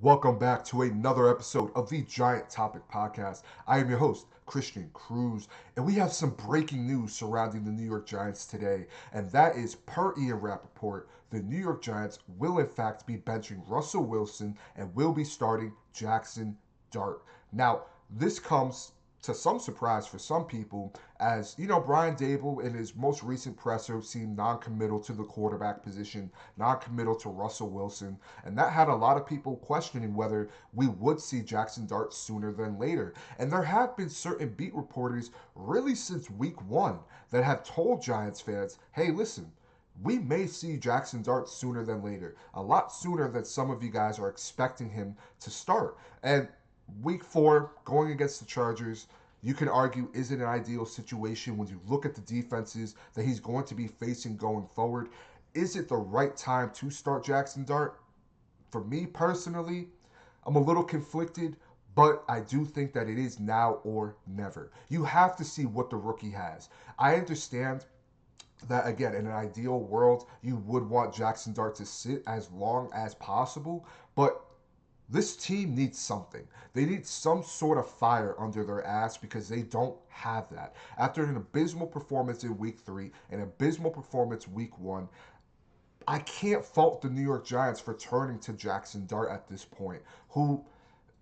Welcome back to another episode of the Giant Topic Podcast. I am your host, Christian Cruz, and we have some breaking news surrounding the New York Giants today, and that is per Ian Rappaport, the New York Giants will in fact be benching Russell Wilson and will be starting Jaxson Dart. Now, this comes to some surprise for some people, as Brian Dable in his most recent presser seemed non-committal to the quarterback position, non-committal to Russell Wilson, and that had a lot of people questioning whether we would see Jaxson Dart sooner than later. And there have been certain beat reporters really since week one that have told Giants fans, hey, listen, we may see Jaxson Dart sooner than later, a lot sooner than some of you guys are expecting him to start. And week four, going against the Chargers, you can argue isn't an ideal situation when you look at the defenses that he's going to be facing going forward. Is it the right time to start Jaxson Dart? For me personally, I'm a little conflicted, but I do think that it is now or never. You have to see what the rookie has. I understand that, again, in an ideal world, you would want Jaxson Dart to sit as long as possible, but this team needs something. They need some sort of fire under their ass because they don't have that. After an abysmal performance in week three, an abysmal performance week one, I can't fault the New York Giants for turning to Jaxson Dart at this point, who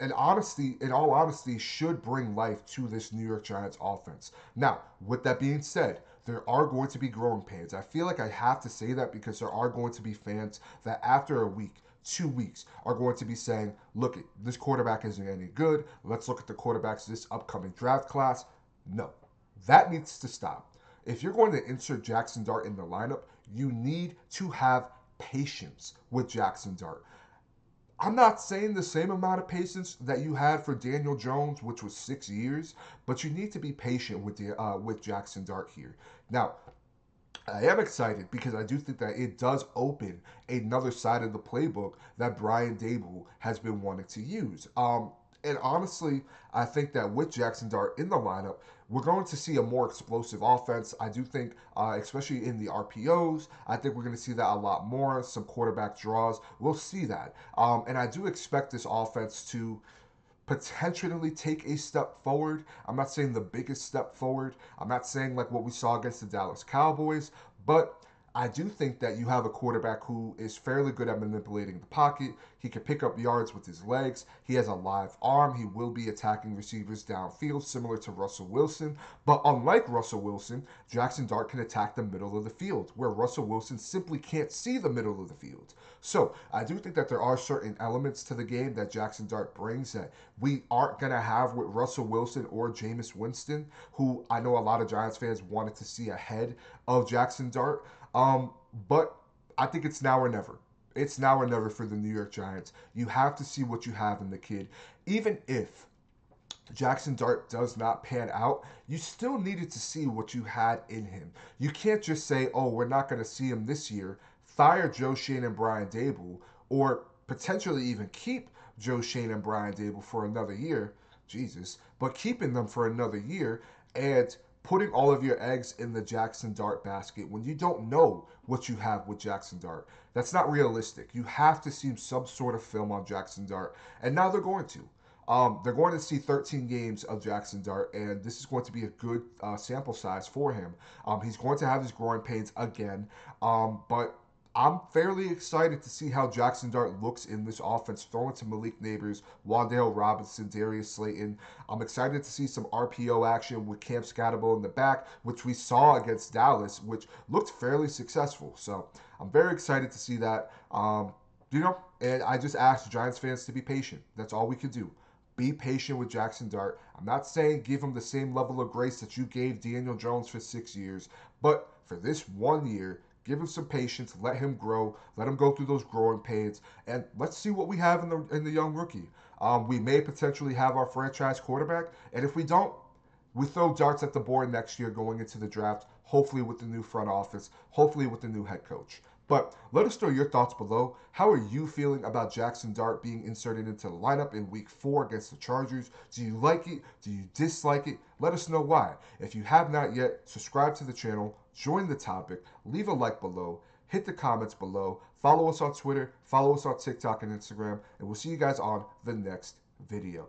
in all honesty, should bring life to this New York Giants offense. Now, with that being said, there are going to be growing pains. I feel like I have to say that because there are going to be fans that after a week, 2 weeks, are going to be saying, look, this quarterback isn't any good. Let's look at the quarterbacks this upcoming draft class. No, that needs to stop. If you're going to insert Jaxson Dart in the lineup, you need to have patience with Jaxson Dart. I'm not saying the same amount of patience that you had for Daniel Jones, which was 6 years, but you need to be patient with Jaxson Dart here. Now, I am excited because I do think that it does open another side of the playbook that Brian Dable has been wanting to use. And honestly, I think that with Jaxson Dart in the lineup, we're going to see a more explosive offense. I do think, especially in the RPOs, I think we're going to see that a lot more. Some quarterback draws, we'll see that. And I do expect this offense to potentially take a step forward. I'm not saying the biggest step forward. I'm not saying like what we saw against the Dallas Cowboys, but I do think that you have a quarterback who is fairly good at manipulating the pocket. He can pick up yards with his legs. He has a live arm. He will be attacking receivers downfield, similar to Russell Wilson. But unlike Russell Wilson, Jaxson Dart can attack the middle of the field, where Russell Wilson simply can't see the middle of the field. So I do think that there are certain elements to the game that Jaxson Dart brings that we aren't going to have with Russell Wilson or Jameis Winston, who I know a lot of Giants fans wanted to see ahead of Jaxson Dart. But I think it's now or never. It's now or never for the New York Giants. You have to see what you have in the kid. Even if Jaxson Dart does not pan out, you still needed to see what you had in him. You can't just say, oh, we're not going to see him this year, fire Joe Schoen and Brian Dable, or potentially even keep Joe Schoen and Brian Dable for another year. Jesus. But keeping them for another year and putting all of your eggs in the Jaxson Dart basket when you don't know what you have with Jaxson Dart. That's not realistic. You have to see some sort of film on Jaxson Dart, and now they're going to. They're going to see 13 games of Jaxson Dart, and this is going to be a good sample size for him. He's going to have his growing pains again, but I'm fairly excited to see how Jaxson Dart looks in this offense, throwing to Malik Neighbors, Wan'Dale Robinson, Darius Slayton. I'm excited to see some RPO action with Cam Scatterbo in the back, which we saw against Dallas, which looked fairly successful. So I'm very excited to see that. And I just ask Giants fans to be patient. That's all we can do. Be patient with Jaxson Dart. I'm not saying give him the same level of grace that you gave Daniel Jones for 6 years, but for this 1 year, give him some patience, let him grow, let him go through those growing pains, and let's see what we have in the young rookie. We may potentially have our franchise quarterback, and if we don't, we throw darts at the board next year going into the draft, hopefully with the new front office, hopefully with the new head coach. But let us know your thoughts below. How are you feeling about Jaxson Dart being inserted into the lineup in week 4 against the Chargers? Do you like it? Do you dislike it? Let us know why. If you have not yet, subscribe to the channel, join the topic, leave a like below, hit the comments below, Follow us on Twitter, follow us on TikTok and Instagram, and we'll see you guys on the next video.